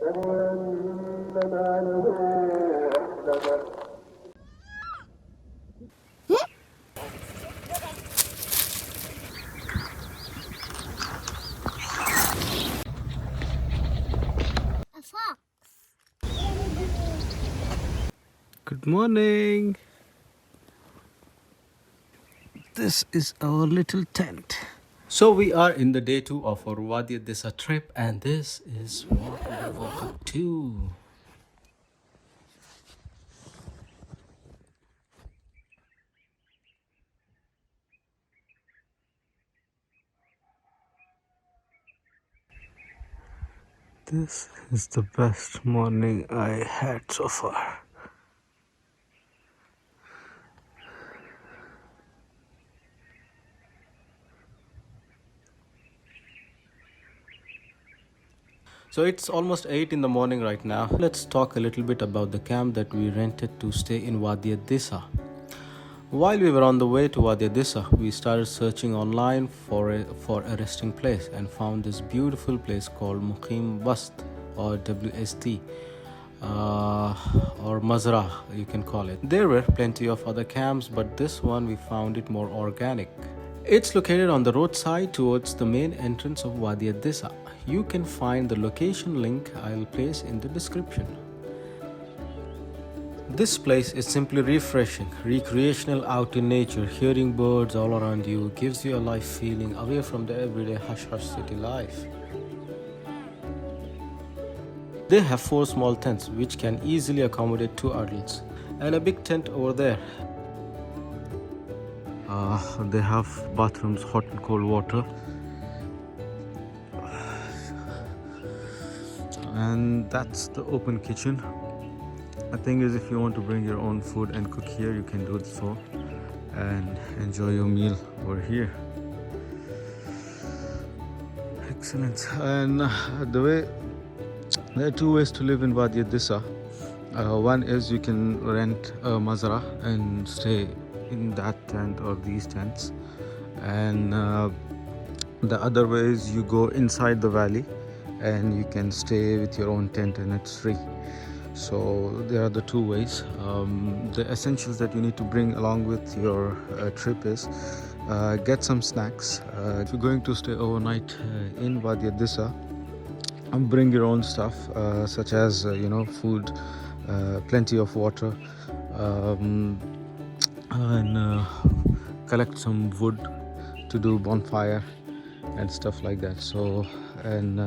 Good morning. This is our little tent. So we are in the day 2 of our Wadi Ad Disah trip, and this is what we woke up to. This is the best morning I had so far. So it's almost 8 in the morning right now. Let's talk a little bit about the camp that we rented to stay in Wadi Ad Disah. While we were on the way to Wadi Ad Disah, we started searching online for a resting place and found this beautiful place called muqeem Bast, or WST, or Mazra you can call it. There were plenty of other camps, but this one we found it more organic. It's located on the roadside towards the main entrance of Wadi Ad Disah. You can find the location link I'll place in the description. This place is simply refreshing, recreational, out in nature. Hearing birds all around you gives you a life feeling away from the everyday hush-hush city life. They have 4 small tents which can easily accommodate 2 adults, and a big tent over there. They have bathrooms, hot and cold water, and that's the open kitchen. The thing is, if you want to bring your own food and cook here, you can do so and enjoy your meal over here. Excellent. And there are 2 ways to live in Wadi Ad Disah. One is you can rent a mazra and stay in that tent or these tents, and the other way is you go inside the valley and you can stay with your own tent and it's free. So there are the 2 ways. The essentials that you need to bring along with your trip is get some snacks. If you're going to stay overnight in Wadi Ad Disah, bring your own stuff, such as food, plenty of water, and collect some wood to do bonfire and stuff like that. So, and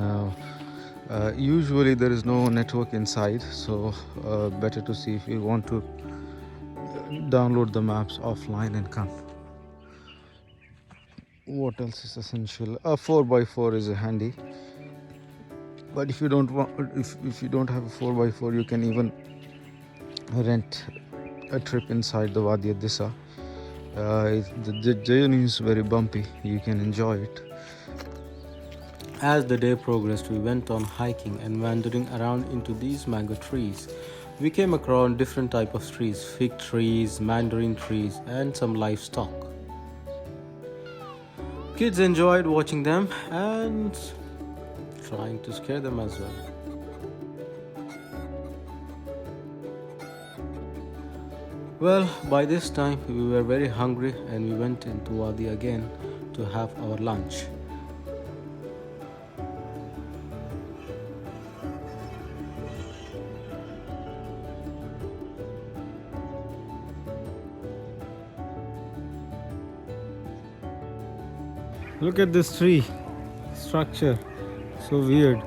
usually there is no network inside, so better to see if you want to download the maps offline and come. What else is essential? A 4x4 is handy, but if you don't want, if you don't have a 4x4, you can even rent a trip inside the Wadi Ad Disah. The journey is very bumpy. You can enjoy it. As the day progressed, we went on hiking and wandering around into these mango trees. We came across different types of trees: fig trees, mandarin trees, and some livestock. Kids enjoyed watching them and trying to scare them as well. Well, by this time we were very hungry and we went into Wadi again to have our lunch. Look at this tree structure, so weird.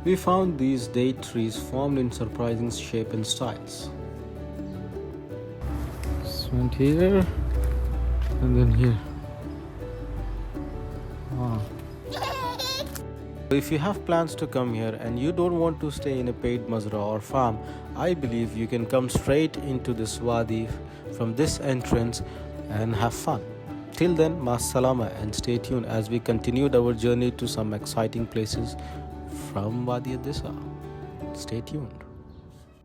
We found these date trees formed in surprising shape and styles. This went here and then here. Wow. If you have plans to come here and you don't want to stay in a paid mazra or farm, I believe you can come straight into this wadi from this entrance and have fun. Till then, ma salama, and stay tuned as we continued our journey to some exciting places from Wadi Ad Disah. Stay tuned.